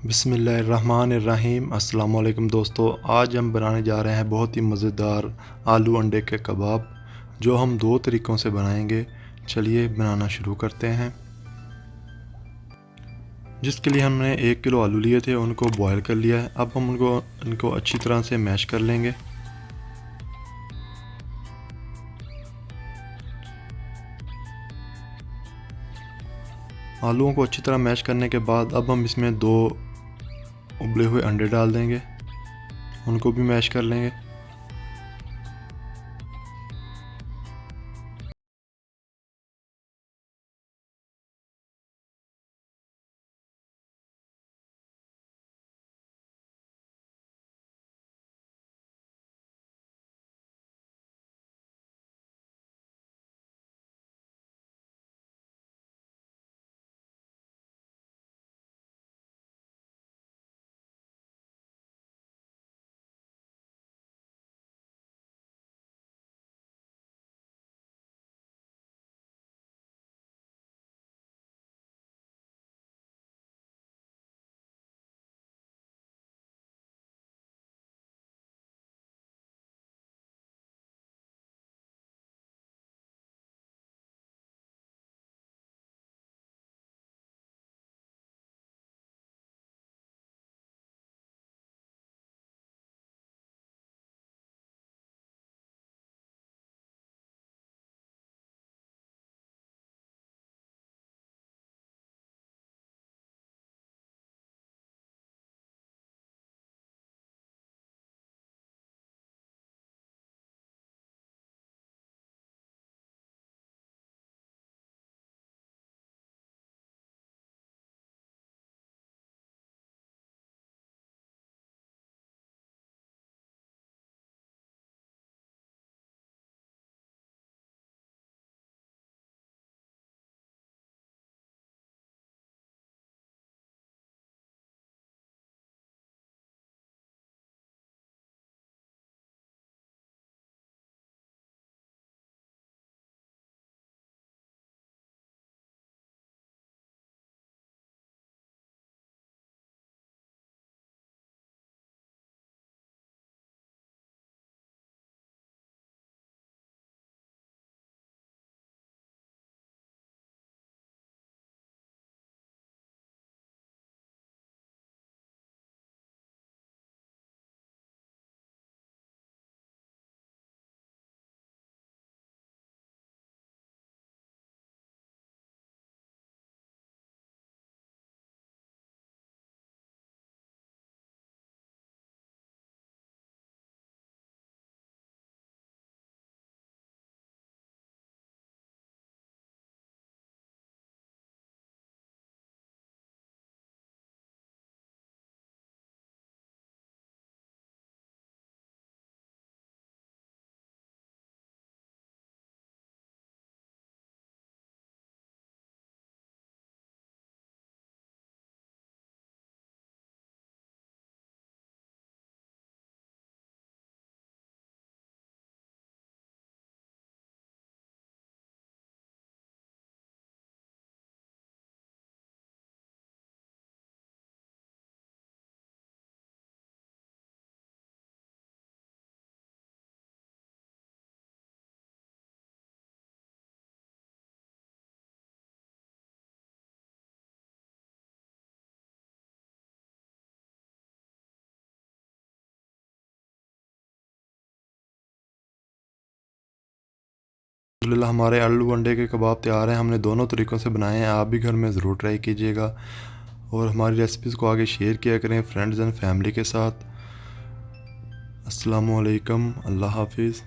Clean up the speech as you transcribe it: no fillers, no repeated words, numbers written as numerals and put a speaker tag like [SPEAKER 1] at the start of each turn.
[SPEAKER 1] बिस्मिल्लाहिर्रहमानिर्रहीम। अस्सलाम वालेकुम दोस्तों, आज हम बनाने जा रहे हैं बहुत ही मज़ेदार आलू अंडे के कबाब, जो हम दो तरीक़ों से बनाएंगे। चलिए बनाना शुरू करते हैं। जिसके लिए हमने 1 किलो आलू लिए थे, उनको बॉयल कर लिया है। अब हम इनको अच्छी तरह से मैश कर लेंगे। आलूओं को अच्छी तरह मैश करने के बाद अब हम इसमें 2 उबले हुए अंडे डाल देंगे, उनको भी मैश कर लेंगे। अल्हम्दुलिल्लाह हमारे आलू अंडे के कबाब तैयार हैं। हमने दोनों तरीक़ों से बनाए हैं, आप भी घर में ज़रूर ट्राई कीजिएगा और हमारी रेसिपीज़ को आगे शेयर किया करें फ्रेंड्स एंड फैमिली के साथ। अस्सलामु अलैकुम, अल्लाह हाफिज़।